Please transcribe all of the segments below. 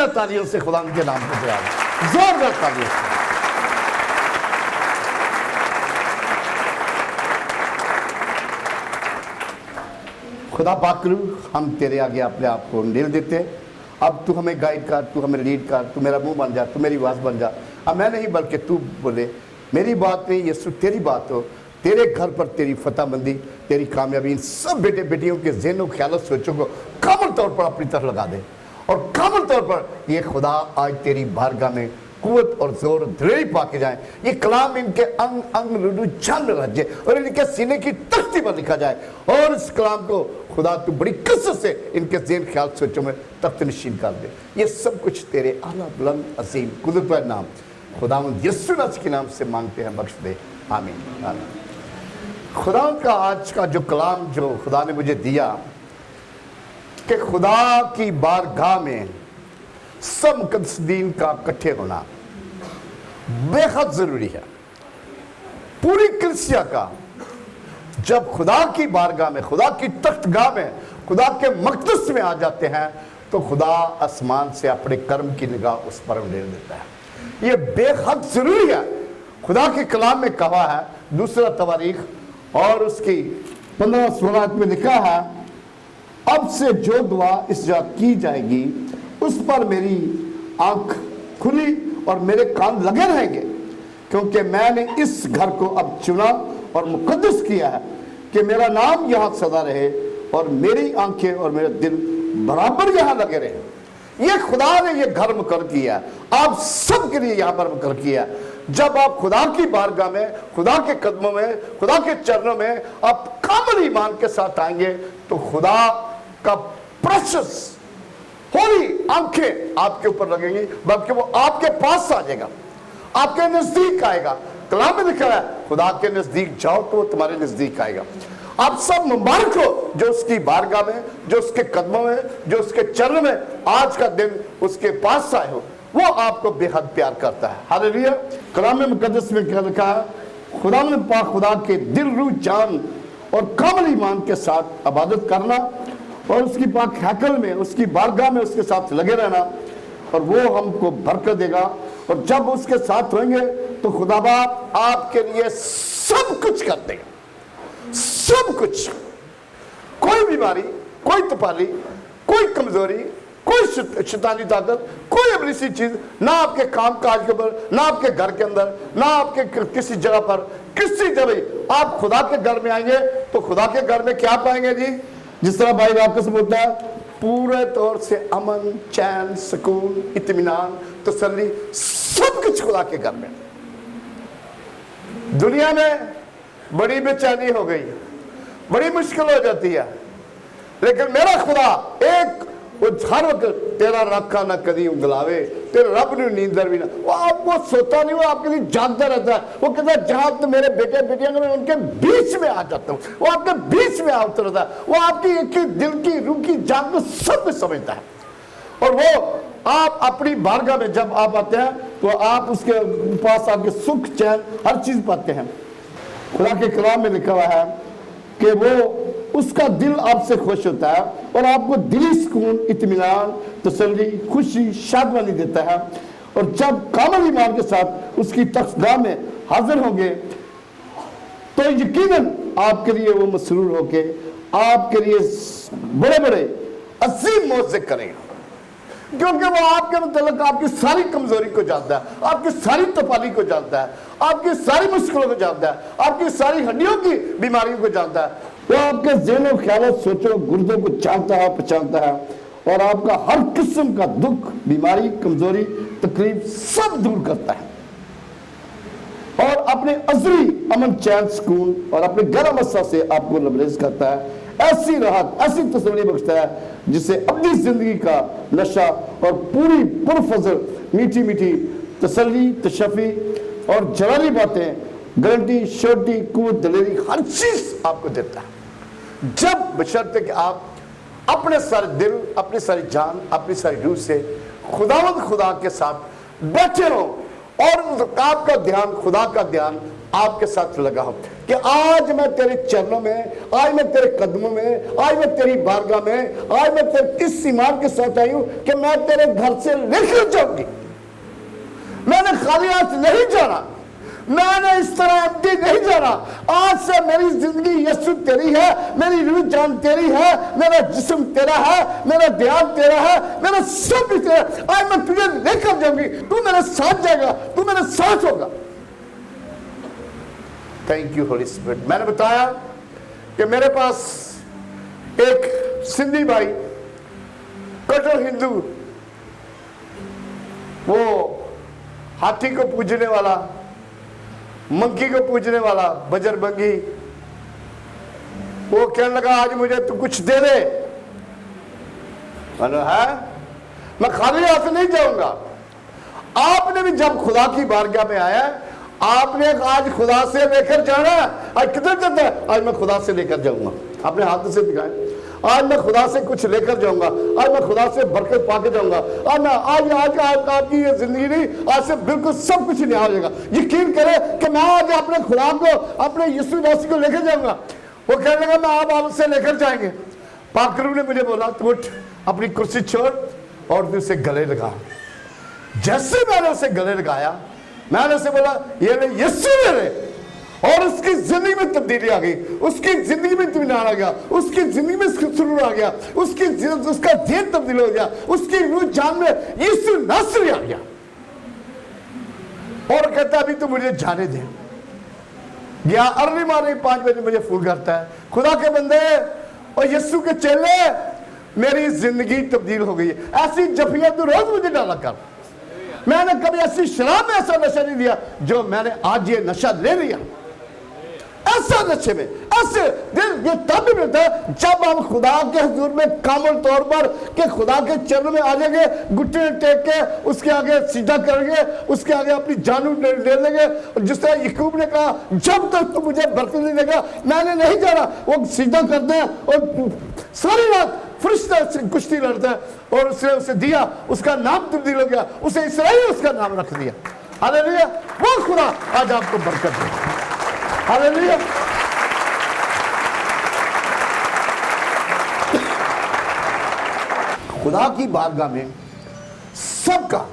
زوردار تالیوں سے خدا کے نام کو بلا دیں، زوردار تالیوں سے۔ خدا پاک کرو ہم تیرے آگے اپنے آپ کو ڈیل دیتے ہیں۔ اب تو ہمیں گائیڈ کر، تو ہمیں لیڈ کر، تو میرا منہ بن جا، تو میری آواز بن جا۔ اب میں نہیں بلکہ تو بولے، میری بات نہیں یسوع تیری بات ہو، تیرے گھر پر تیری فتح مندی، تیری کامیابی ان سب بیٹے بیٹیوں کے ذہنوں خیالوں سوچوں کو کامل طور پر اپنی طرف لگا دے، اور کامل طور پر یہ خدا آج تیری بارگاہ میں قوت اور زور اور دلیری پا کے جائیں، یہ کلام ان کے انگ انگ لڈو جان میں رچ جائے اور ان کے سینے کی تختی پر لکھا جائے، اور اس کلام کو خدا تو بڑی کثرت سے ان کے ذہن خیال سوچوں میں تخت نشین کر دے۔ یہ سب کچھ تیرے اعلیٰ بلند عظیم قدرت والے نام خداوند یسوع مسیح کے نام سے مانگتے ہیں، بخش دے، آمین آمین۔ خداوند کا آج کا جو کلام جو خدا نے مجھے دیا کہ خدا کی بارگاہ میں سب مقدسین کا اکٹھے ہونا بے حد ضروری ہے۔ پوری کلیسیا کا جب خدا کی بارگاہ میں، خدا کی تخت گاہ میں، خدا کے مقدس میں آ جاتے ہیں تو خدا آسمان سے اپنے کرم کی نگاہ اس پر ڈال دیتا ہے۔ یہ بے حد ضروری ہے۔ خدا کے کلام میں کہا ہے، دوسرا تواریخ اور اس کی 15 آیت میں لکھا ہے، اب سے جو دعا اس جگہ کی جائے گی اس پر میری آنکھ کھلی اور میرے کان لگے رہیں گے، کیونکہ میں نے اس گھر کو اب چنا اور مقدس کیا ہے کہ میرا نام یہاں سدا رہے اور میری آنکھیں اور میرا دل برابر یہاں لگے رہے۔ یہ خدا نے یہ گھر مقرر کیا ہے، آپ سب کے لیے یہاں پر مقرر کیا ہے۔ جب آپ خدا کی بارگاہ میں، خدا کے قدموں میں، خدا کے چرنوں میں آپ کامل ایمان کے ساتھ آئیں گے تو خدا کا پریشس ہولی آنکھیں آپ کے اوپر لگیں گی، بلکہ وہ آپ کے پاس آ جائے گا، آپ کے نزدیک آئے گا۔ کلام میں لکھا ہے خدا کے نزدیک جاؤ تو وہ تمہارے نزدیک آئے گا۔ آپ سب مبارک ہو جو اس کی بارگاہ میں، جو اس کے قدموں میں، جو اس کے چرن میں آج کا دن اس کے پاس آئے ہو، وہ آپ کو بے حد پیار کرتا ہے۔ ہاللیلویا۔ کلام مقدس میں کیا لکھا ہے، خدا نے پاک خدا کے دل روح جان اور کامل ایمان کے ساتھ عبادت کرنا اور اس کی پاک ہیکل میں، اس کی بارگاہ میں اس کے ساتھ لگے رہنا، اور وہ ہم کو برکت دے گا۔ اور جب اس کے ساتھ ہوئیں گے تو خدا باپ آپ کے لیے سب کچھ کر دے گا، سب کچھ۔ کوئی بیماری، کوئی تپالی، کوئی کمزوری، کوئی شیطانی طاقت، کوئی ابلیسی چیز نہ آپ کے کام کاج کے اوپر، نہ آپ کے گھر کے اندر، نہ آپ کے کسی جگہ پر، کسی جگہ آپ خدا کے گھر میں آئیں گے تو خدا کے گھر میں کیا پائیں گے جی؟ جس طرح بھائی واپس بولتا ہے، پورے طور سے امن، چین، سکون، اطمینان، تسلی، سب کچھ خدا کے گھر میں۔ دنیا میں بڑی بے چینی ہو گئی، بڑی مشکل ہو جاتی ہے، لیکن میرا خدا ایک، وہ ہر وقت تیرا رکھا نہ کدی انگلاوے، تیرے رب نے نیندر بھی نہ، وہ آپ کو سوتا نہیں، وہ آپ کے لیے جاگتا رہتا ہے۔ وہ کہتا ہے جہاں تو میرے بیٹے بیٹیاں میں ان کے بیچ میں آ جاتا ہوں، وہ آپ کے بیچ میں آتا رہتا ہے، وہ آپ کی ایک دل کی روح کی جان کو سب کچھ سمجھتا ہے، اور وہ آپ اپنی بارگاہ میں جب آپ آتے ہیں تو آپ اس کے پاس آ کے سکھ چین ہر چیز پاتے ہیں۔ خدا کے کلام میں لکھا ہوا ہے کہ وہ اس کا دل آپ سے خوش ہوتا ہے اور آپ کو دلی سکون، اطمینان، تسلی، خوشی، شادمانی دیتا ہے، اور جب کامل ایمان کے ساتھ اس کی تخت گاہ میں حاضر ہوں گے تو یقیناً آپ کے لیے وہ مسرور ہو کے آپ کے لیے بڑے بڑے عظیم معجزے کرے گا، کیونکہ وہ آپ کے متعلق آپ کی ساری کمزوری کو جانتا ہے، آپ کی ساری تپالی کو جانتا ہے، آپ کی ساری مشکلوں کو جانتا ہے، آپ کی ساری ہڈیوں کی بیماریوں کو جانتا ہے، وہ آپ کے ذہن و خیالات، سوچوں، گردوں کو جانتا ہے، پہچانتا ہے، اور آپ کا ہر قسم کا دکھ، بیماری، کمزوری، تکلیف سب دور کرتا ہے، اور اپنے ازلی امن، چین، سکون اور اپنے گرم مسا سے آپ کو لبریز کرتا ہے، ایسی راحت، ایسی تسلی بخشتا ہے جسے اپنی زندگی کا نشہ اور پوری پرفضل میٹھی میٹھی تسلی، تشفی اور جلالی باتیں، گارنٹی، شورٹی، قوت، دلیری، ہر چیز آپ کو دیتا ہے، جب بشرط کہ آپ اپنے سارے دل، اپنی ساری جان، اپنی ساری روح سے خداوند خدا کے ساتھ بیٹھے ہوں، اور آپ کا دھیان، خدا کا دھیان آپ کے ساتھ لگا ہوں کہ آج میں تیرے چرنوں میں، آج میں تیرے قدموں میں، آج میں تیری بارگاہ میں، آج میں تیرے اس ایمان کے ساتھ آئی ہوں کہ میں تیرے گھر سے لے کر جاؤں گی. میں نے خالی ہاتھ نہیں جانا، میں نے اس طرح امٹی نہیں جانا. آج سے میری زندگی یسوع تیری ہے، میری روح جان تیری ہے، میرا جسم تیرا ہے، میرا دھیان تیرا ہے، میرا سب کچھ تیرا ہے. آج میں تجھے لے کر جاؤں گی، تو میرے ساتھ جائے گا، تو میرے ساتھ ہوگا. Thank you Holy Spirit. میں نے بتایا کہ میرے پاس ایک سندھی بھائی، کٹر ہندو، وہ ہاتھی کو پوجنے والا، منکی کو پوجنے والا، بجر بنگی، وہ کہنے لگا آج مجھے تو کچھ دے دے. میں نے کہا میں خالی ہاتھ نہیں جاؤں گا. آپ نے بھی جب خدا کی بارگاہ میں آیا، آپ نے آج خدا سے لے کر جانا ہے. آج کدھر جاتا ہے؟ آج میں خدا سے لے کر جاؤں گا. اپنے ہاتھ سے دکھائیں. آج میں خدا سے کچھ لے کر جاؤں گا، آج میں خدا سے برکت پا کے جاؤں گا. آج آپ کی یہ زندگی نہیں، آج سے بالکل سب کچھ نیا ہو جائے گا. یقین کرے کہ میں آج اپنے خدا کو، اپنے یسوع مسیح کو لے کر جاؤں گا. وہ کہنے لگا میں آپ سے لے کر جائیں گے. پاک روح نے مجھے بولا تو اٹھ، اپنی کرسی چھوڑ اور تو اسے گلے لگا. جیسے میں نے اسے گلے لگایا، میں نے اسے بولا یہ لے یسوع میرے، اور اس کی زندگی میں تبدیلی آ گئی، اس کی زندگی میں اطمینان آ گیا، اس کی زندگی میں سرور آ گیا، اس کا ذہن تبدیل ہو گیا، اس کی روح جان میں یسوع ناصری آ گیا. اور کہتا ابھی تو مجھے جانے دے. گیا ارلی مارننگ 5 بجے مجھے فون کرتا ہے، خدا کے بندے اور یسوع کے چیلے، میری زندگی تبدیل ہو گئی ہے. ایسی جفیاں تو روز مجھے ڈالا کر. میں نے کبھی ایسی شراب میں ایسا نشہ نہیں دیا جو میں نے آج یہ نشہ لے لیا. ایسا نشے میں ایسے دل یہ تب بھی ملتا ہے جب ہم خدا کے حضور میں کامل طور پر کہ خدا کے چرنوں میں آ جائیں گے، گھٹنے ٹیک کے اس کے آگے سجدہ کریں گے، اس کے آگے اپنی جانوں لے لیں گے. جس طرح یعقوب نے کہا جب تک تو مجھے برکت نہیں دے گا میں نے نہیں جانا. وہ سجدہ کرتے ہیں اور ساری رات فرشتہ سے کشتی لڑتا ہے، اور اس نے اسے دیا، اس کا نام تبدیل ہو گیا، اسے اسرائیل اس کا نام رکھ دیا. ہاللیلویا. وہ خدا آج آپ کو برکت دے. ہاللیلویا. خدا کی بارگاہ میں سب کا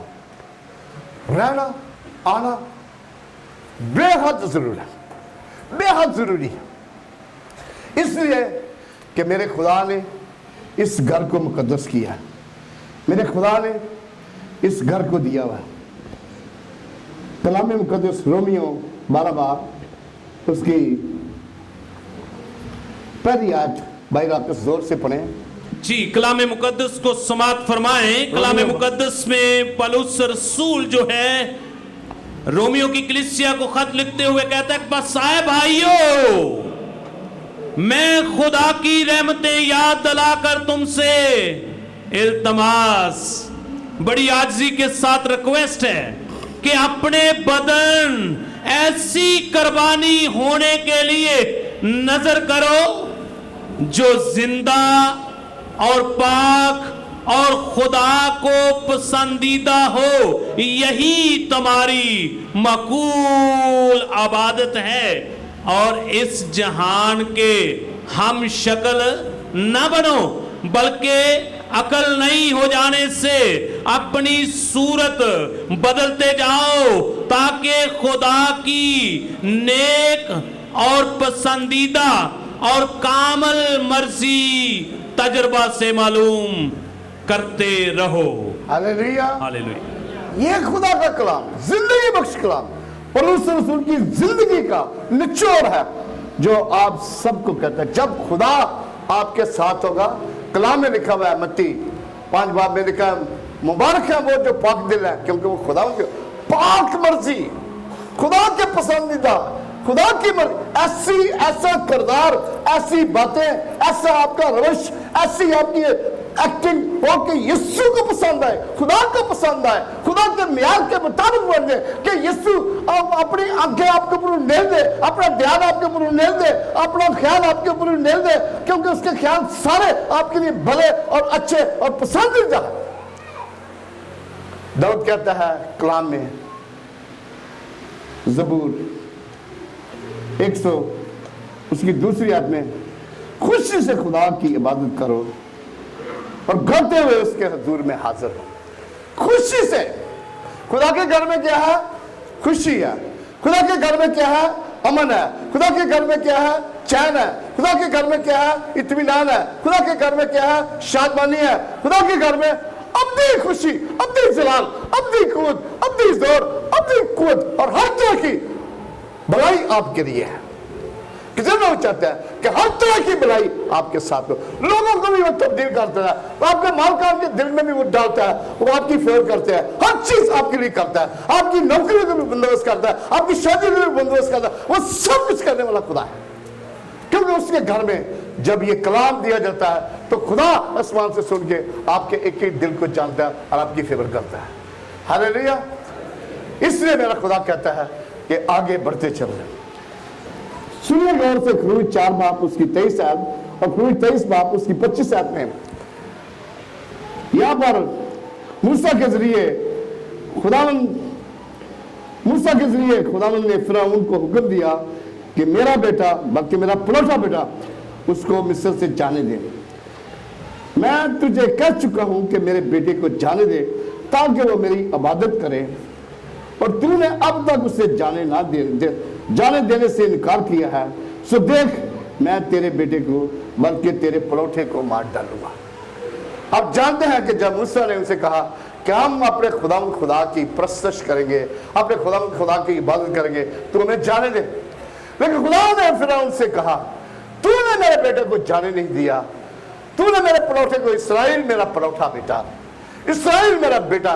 رہنا آنا بے حد ضروری ہے، بے حد ضروری ہے. اس لیے کہ میرے خدا نے اس گھر کو مقدس کیا ہے، میرے خدا نے اس گھر کو دیا ہوا ہے. کلام مقدس رومیو 12 باب اس کی پہلی آیت بھائی واپس زور سے پڑھیں. جی کلام مقدس کو سماعت فرمائیں. کلام مقدس میں پولس رسول جو ہے رومیو کی کلیسیا کو خط لکھتے ہوئے کہتا ہے بس آئے بھائیو، میں خدا کی رحمتیں یاد دلا کر تم سے التماس، بڑی عاجزی کے ساتھ ریکویسٹ ہے کہ اپنے بدن ایسی قربانی ہونے کے لیے نظر کرو جو زندہ اور پاک اور خدا کو پسندیدہ ہو، یہی تمہاری مقبول عبادت ہے. اور اس جہان کے ہم شکل نہ بنو بلکہ عقل نہیں ہو جانے سے اپنی صورت بدلتے جاؤ تاکہ خدا کی نیک اور پسندیدہ اور کامل مرضی تجربہ سے معلوم کرتے رہو. ہاللیلویا. ہاللیلویا. یہ خدا کا کلام، زندگی بخش کلام، پولس رسول کی زندگی کا نچوڑ ہے جو آپ سب کو کہتا ہے. جب خدا آپ کے ساتھ ہوگا، کلام میں لکھا ہوا ہے متی 5 باب میں لکھا ہے مبارک ہے وہ جو پاک دل ہے کیونکہ وہ خدا کی پاک مرضی، خدا کے پسندیدہ، خدا کی مرضی، ایسا کردار، ایسی باتیں، ایسا آپ کا روش، ایسی آپ کی ایکٹنگ ہو کہ یسوع کو پسند آئے، خدا کو پسند آئے، خدا کے معیار کے مطابق بن جائے کہ یسوع اپنی آنکھیں آپ کے اوپر نیل دے، اپنا دھیان آپ کے اوپر نیل دے، اپنا خیال آپ کے اوپر نیل دے، کیونکہ اس کے خیال سارے آپ کے لیے بھلے اور اچھے اور پسندیدہ ہیں. داؤد کہتا ہے کلام میں، زبور 100 उसकी दूसरी आयत में खुशी से खुदा की इबादत करो और गाते हुए उसके हुजूर में हाजिर हो। खुशी से। खुदा के घर में क्या है? खुशी है। खुदा के घर में क्या है? अमन है। खुदा के घर में क्या है? चैन है। खुदा के घर में क्या है? इत्मीनान है। खुदा के घर में क्या है? शादमानी है। खुदा के घर में अब्दी खुशी, अब्दी जलाल, अब्दी कुव्वत, अब्दी जोर, अब्दी कुव्वत और हर तरह की भलाई आपके लिए है। किसी लोग चाहते हैं कि हर तरह की भलाई आपके साथ हो। लोगों को भी वो तब्दील करता है, वो आपके मालकान के दिल में भी वो डालता है, वो आपकी फेवर करते हैं, हर चीज आपके लिए करता है, आपकी नौकरी का भी बंदोबस्त करता है, आपकी शादी का भी बंदोबस्त करता है। वो सब कुछ करने वाला खुदा है, क्योंकि उसके घर में जब ये कलाम दिया जाता है तो खुदा आसमान से सुन के आपके एक एक दिल को जानता है और आपकी फेवर करता है। हालेलुया। इसलिए मेरा खुदा कहता है कि आगे बढ़ते चलो। सुनिए गौर से खरूज 4 बाप उसकी 23 आयत और खरूज 23 बाप उसकी 25 आयत में यहां पर मूसा के जरिए खुदावंद ने फिरौन को हुक्म दिया कि मेरा बेटा, बल्कि मेरा पलौठा बेटा, उसको मिस्र से जाने दे। मैं तुझे कह चुका हूं कि मेरे बेटे को जाने दे ताकि वो मेरी इबादत करे, और तूने अब तक उसे जाने देने से इनकार किया है। सो देख मैं तेरे बेटे को, बल्कि तेरे पलौठे को मार डालूंगा। आप जानते हैं कि जब मूसा ने उनसे कहा कि हम अपने खुदा की प्रस्तश करेंगे, अपने खुदा की इबादत करेंगे, तो हमें जाने दे। लेकिन खुदा ने फिरौन से कहा तूने मेरे बेटे को जाने नहीं दिया, तूने मेरे पलौठे को, इस्राएल मेरा पलौठा बेटा, इस्राएल मेरा बेटा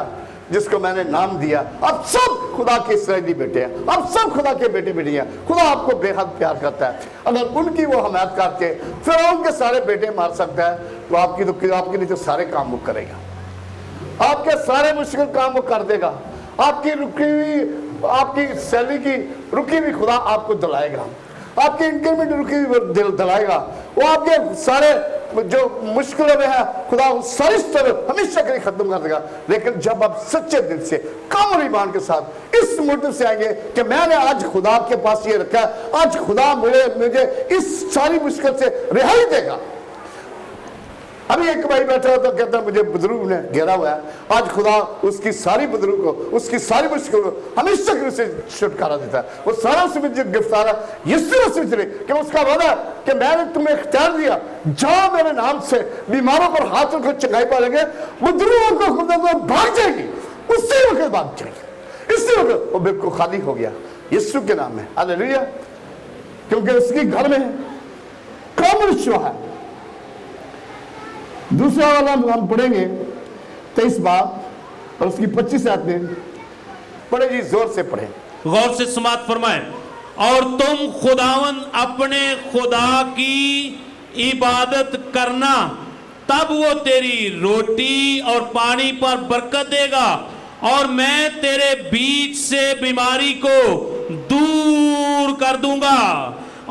जिसको मैंने नाम दिया। अब सब खुदा के इस्राएली बेटे हैं, अब सब खुदा के बेटे बेटी हैं। खुदा आपको बेहद प्यार करता है। अगर उनकी वो हमायत करके फिरौन के सारे बेटे मार सकता है तो आपके लिए तो सारे काम वो करेगा, आपके सारे मुश्किल काम वो कर देगा। आपकी रुकी हुई, आपकी सैलरी की रुकी हुई खुदा आपको दिलाएगा, आपकी इंक्रीमेंट रुकी हुई दिलाएगा। वो आपके सारे जो मुश्किलों में है खुदा सारी तरह हमेशा के लिए खत्म कर देगा। लेकिन जब आप सच्चे दिल से, कामल ईमान के साथ इस मोटिव से आएंगे कि मैंने आज खुदा के पास ये रखा है, आज खुदा मुझे इस सारी मुश्किल से रिहाई देगा। अभी एक भाई बैठा हो तो कहता है मुझे बुजुर्ग ने घेरा हुआ है, आज खुदा उसकी सारी बुजुर्ग को, उसकी सारी मुश्किल को हमेशा के उसे छुटकारा देता है। वो सारा समझ गिरफ्तार है, यीशु समझ ले कि उसका वादा कि मैंने तुम्हें इख्तियार दिया, जाओ मेरे नाम से बीमारों पर हाथ रखो चंगाई पालेंगे, बुजुर्गों को खुदा तो भाग जाएगी, उसी वक्त भाग जाएगी। इसी वक्त वो बिल्कुल खाली हो गया यीशु के नाम में। हालेलुया। क्योंकि उसके घर में कामिल शिवा है। दूसरा वाला हम पढ़ेंगे 23 बाप और उसकी 25 आयत में। पढ़े जी, जोर से पढ़े, गौर से समाप्त फरमाएं। और तुम खुदावन अपने खुदा की इबादत करना, तब वो तेरी रोटी और पानी पर बरकत देगा, और मैं तेरे बीच से बीमारी को दूर कर दूंगा,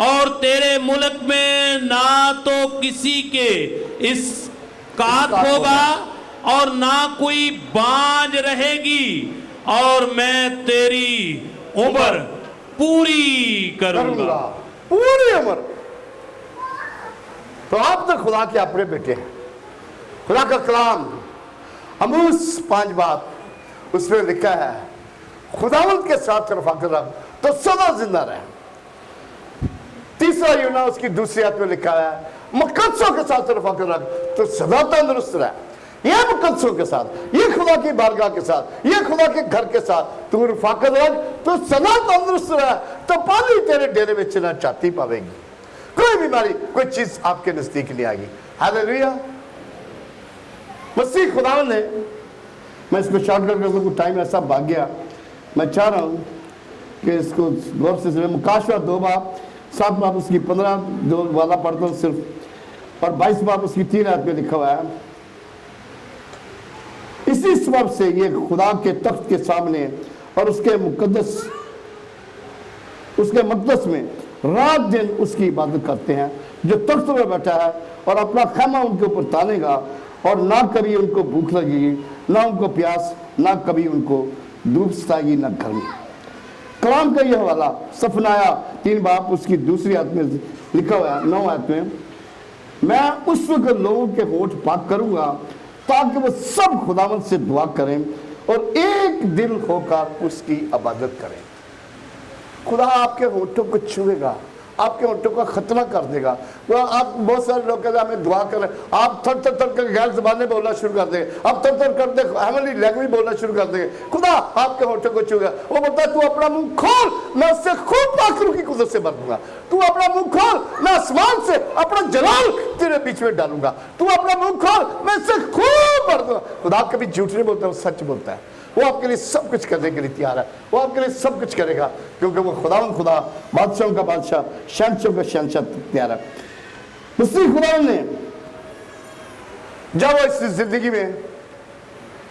और तेरे मुल्क में ना तो किसी के इस कात होगा और ना कोई बांझ रहेगी, और मैं तेरी उम्र पूरी करूंगा। पूरी उम्र। तो आप तो खुदा के अपने बेटे हैं। खुदा का कलाम अमूस 5 बाप उसमें लिखा है खुदावंत के साथ रफ़ाकत रख तो सदा जिंदा रहे। तीसरा यूना उसकी दूसरी आयत में लिखा है मुकद्दसों के साथ रफ़ाकत रख तो सदा तंदुरुस्त रहे। ये मुकद्दसों के साथ, ये खुदा की बारगाह के साथ, ये खुदा के घर के साथ तू रफ़ाकत रख तो सदा तंदुरुस्त रहे, तो पानी तेरे डेरे में चना चाहती पावेगी। कोई बीमारी, कोई चीज आपके नजदीक नहीं आएगी। हालेलुया। मसीह खुदा ने, मैं इसको शॉर्टकट कर दूं, टाइम ऐसा भाग गया, मैं चाह रहा हूं कि इसको गौर से सुने। मुकाशवा 2 बाप 7 बाप उसकी 15 जो वाला पढ़ता हूँ सिर्फ, और 22 बाप उसकी 3 आयत में लिखा हुआ है इसी सबब से ये खुदा के तख्त के सामने और उसके मक़दस में रात दिन उसकी इबादत करते हैं, जो तख्त में बैठा है, और अपना खैमा उनके ऊपर तानेगा, और ना कभी उनको भूख लगेगी, ना उनको प्यास, ना कभी उनको धूप सताएगी, ना गर्मी। कलाम का यह हवाला सफनाया 3 बाब उसकी दूसरी आयत में लिखा हुआ है, 9 आयत में, मैं उस वक्त लोगों के होठ पाक करूंगा ताकि वो सब खुदावंद से दुआ करें और एक दिल होकर उसकी इबादत करें। खुदा आपके होठों को छुएगा, आपके होठों का खतना कर देगा। वो आप बहुत सारे लोग कहते हैं हमें दुआ करें, आप थर थर थर कर गैर ज़बानें बोलना शुरू कर देंगे, आप थर थर कर दे हेवनली लैंग्वेज बोलना शुरू कर देंगे। खुदा आपके होठों को छुएगा। वो बोलता है तू अपना मुंह खोल, मैं उससे खूब पाखरू की कुदरत से भर दूंगा। तू अपना मुंह खोल, मैं आसमान से अपना जलाल तेरे बीच में डालूंगा। तू अपना मुंह खोल, मैं इससे खूब भर दूंगा। खुदा कभी झूठ नहीं बोलता, वो सच बोलता है। वो आपके लिए सब कुछ करने के लिए तैयार है। वो आपके लिए सब कुछ करेगा क्योंकि वो खुदावंद खुदा, बादशाहों का बादशाह, शहंशाहों का शहंशाह तैयार है। उसी खुदावंद ने जब वो इस जिंदगी में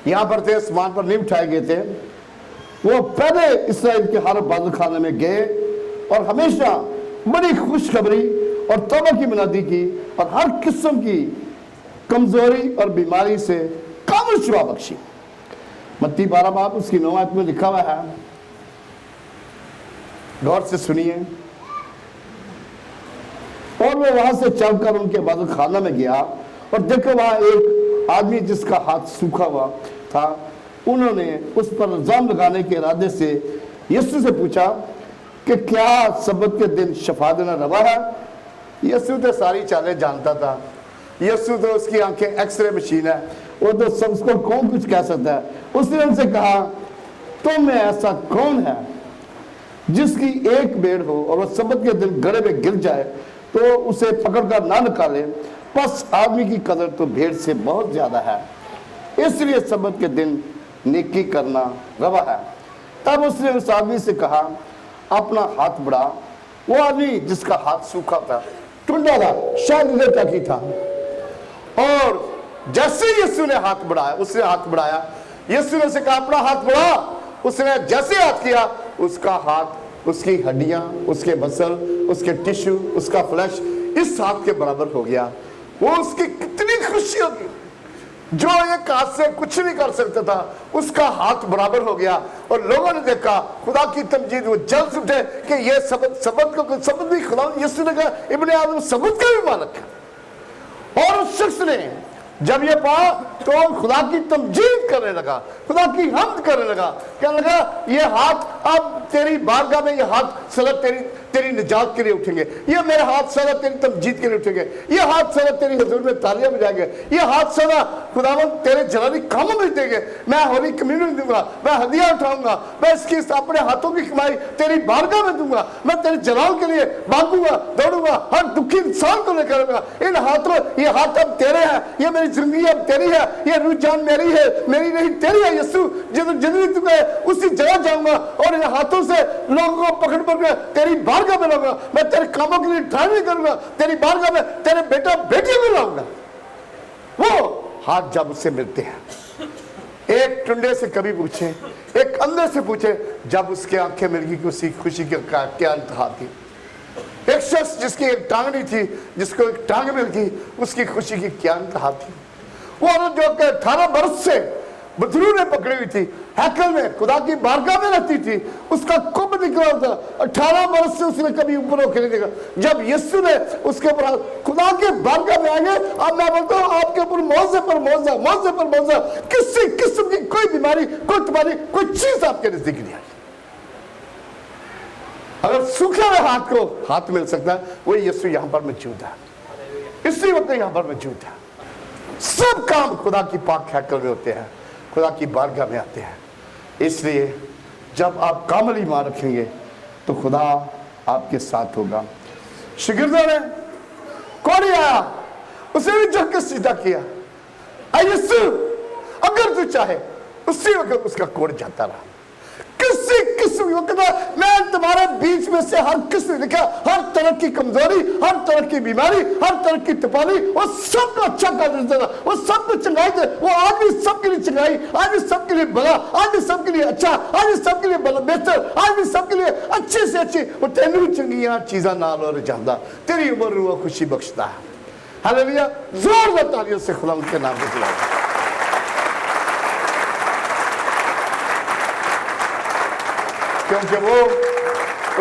यहाँ पर थे, आसमान पर नहीं उठाए गए थे, वो पहले इस्राएल के हर इबादत खाने में गए और हमेशा बड़ी खुशखबरी और तौबा की मुनादी की और हर किस्म की कमजोरी और बीमारी से कामिल शिफा बख्शी। मत्ती 12 बाब उसकी 9 आयत में लिखा हुआ है, गौर से सुनिए। और वो वहां से चलकर उनके इबादत खाना में गया और देखो वहां एक आदमी जिसका हाथ सूखा हुआ था। उन्होंने उस पर इल्जाम लगाने के इरादे से यीशु से पूछा कि क्या सब्बत के दिन शफा देना रवा है। यीशु तो सारी चालें जानता था। यीशु तो उसकी आंखें एक्सरे मशीन है, वो तो सबको कौन कुछ कह सकता है। उसने उनसे कहा तुम में ऐसा कौन है जिसकी एक भेड़ हो और वो सब्बत के दिन गड्ढे में गिर जाए तो उसे पकड़कर ना निकाले। बस आदमी की कदर तो भेड़ से बहुत ज्यादा है, इसलिए सब्बत के दिन नेकी करना रवा है। तब उसने उस आदमी से कहा अपना हाथ बढ़ा। वो आदमी जिसका हाथ सूखा था, टुंडा था, शायद इधर तक ही था, और जैसे यीशु ने हाथ बढ़ाया, उसने हाथ बढ़ाया, यीशु ने उसे कहा अपना हाथ बढ़ा। उसने जैसे हाथ किया, उसका हाथ, उसकी हड्डियां, उसके मसल, उसके टिश्यू, उसका फ्लैश इस हाथ के बराबर हो गया। वो उसकी कितनी खुशी होगी, जो एक हाथ से कुछ नहीं कर सकता था उसका हाथ बराबर हो गया। और लोगों ने देखा, खुदा की तमजीद, वो जल्द उठे कि ये सबत भी खुदा। यीशु ने कहा इब्ने आदम सबत का भी मालिक है। और उस शख्स ने जब ये पाया तो खुदा की तमजीद करने लगा, खुदा की हम्द करने लगा, कहने लगा ये हाथ अब तेरी बारगाह में, ये हाथ सदा तेरी निजात के लिए उठेंगे, ये मेरे हाथ सदा तेरी तमजीद के लिए उठेंगे, ये हाथ सदा तेरी हुजूर में तालियां बजाएंगे, ये हाथ सदा खुदावंद तेरे जलाली कामों में देंगे। मैं होली कम्युनिटी दूंगा, मैं हदिया उठाऊंगा, मैं इसकी अपने हाथों की कमाई तेरी बारगाह में दूंगा, मैं तेरे जलाल के लिए भागूंगा, दौड़ूंगा, हर दुखी इंसान को लेकर आऊंगा। इन हाथों, ये हाथ अब तेरे हैं, ये मेरी जिंदगी अब तेरी है, ये रूह जान मेरी है, मेरी नहीं तेरी है। यीशु जिंदगी तुम्हें उसी जगह जाऊंगा और इन हाथों से लोगों को पकड़ पकड़ तेरी बारगाह में लाऊंगा। मैं तेरे कामों के लिए ड्राइविंग करूंगा, तेरी बारगाह में तेरे बेटा बेटी को लाऊंगा। वो हाथ जब उससे मिलते हैं, एक टुंडे से कभी पूछे, एक अंदर से पूछे, जब उसके आंखें मिल गई कि उसकी खुशी का क्या इंतहा थी। एक शख्स जिसकी एक टांग नहीं थी, जिसको एक टांग मिल गई, उसकी खुशी की क्या इंतहा थी। वो औरत जो 18 बरस से बदरू ने पकड़ी हुई थी, हैकल में खुदा की बारगाह में रहती थी, उसका कुंभ निकला था, 18 बरस से उसने कभी ऊपर होकर नहीं देखा। जब यीशु ने उसके ऊपर खुदा के बारगाह में आएंगे, अब मैं बोलता हूँ आपके ऊपर मौजे पर मौजा, मौजे पर मौजा, किसी किस्म की कोई बीमारी, कोई तुम्हारी कोई चीज आपके नजदीक नहीं आई। अगर सूखे हुए हाथ को हाथ मिल सकता है, वो यीशु यहाँ पर मौजूद है, इसी वक्त यहाँ पर मौजूद है। सब काम खुदा की पाक हैकल में होते हैं, खुदा की बारगाह में आते हैं। इसलिए जब आप कामल ईमान रखेंगे तो खुदा आपके साथ होगा। शागिर्दों ने कौन आया, उसे भी झुक सीधा किया, यीशु अगर तू चाहे, उसी वक्त उसका कोड जाता रहा। किसी किस्म मैं तुम्हारे बीच में से हर किस्म लिखा, हर तरह की कमजोरी, हर तरह की बीमारी, हर तरह की तपाली, वो सबको अच्छा कर देता था, वो सबको चंगाई दे। वो आज भी सबके लिए चंगाई, आज भी सबके लिए भला, आज भी सबके लिए अच्छा, आज भी सबके लिए बेहतर, आज भी सबके लिए अच्छे से अच्छी। वो तेनू चंगियां चीजा नाल और जांदा, तेरी उम्र वो खुशी बख्शता है। हालेलुया, जोरदार तालियों से खुदा उनके नाम को बुलाओ। क्योंकि वो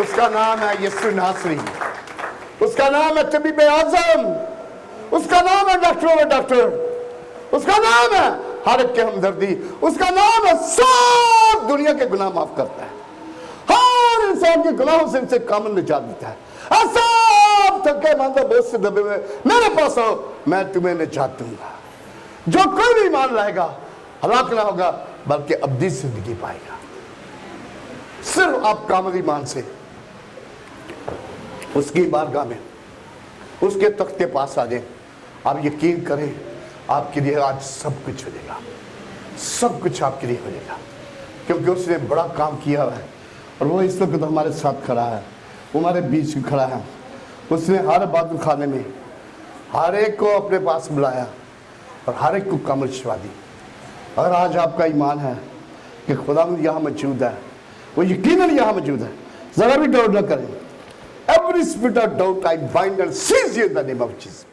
उसका नाम है यीशु नासरी, उसका नाम है तबीब आजम, उसका नाम है डॉक्टरों में डॉक्टर, उसका नाम है हर एक के हमदर्दी, उसका नाम है सब दुनिया के गुनाह माफ करता है, हर इंसान के गुनाहों से इनसे कामल निजात देता है। सब थके मांदे बोझ से दबे हुए मेरे पास आओ, मैं तुम्हें निजात दूंगा। जो कोई भी ईमान लाएगा हलाक ना होगा बल्कि अब्दी जिंदगी पाएगा। सिर्फ आप कामल ईमान से उसकी बारगाह में उसके तख्त के पास आ जाए, आप यकीन करें आपके लिए आज सब कुछ हो जाएगा, सब कुछ आपके लिए हो जाएगा, क्योंकि उसने बड़ा काम किया है और वो इस वक्त हमारे साथ खड़ा है, वो हमारे बीच में खड़ा है। उसने हर इबादत खाने में हर एक को अपने पास बुलाया और हर एक को कामिल शिफा दी। अगर आज आपका ईमान है कि खुदा यहाँ मौजूद है, वो यकीनन यहाँ मौजूद है, जरा भी डाउट न करें। Every spirit of doubt I bind and seize you in the name of Jesus.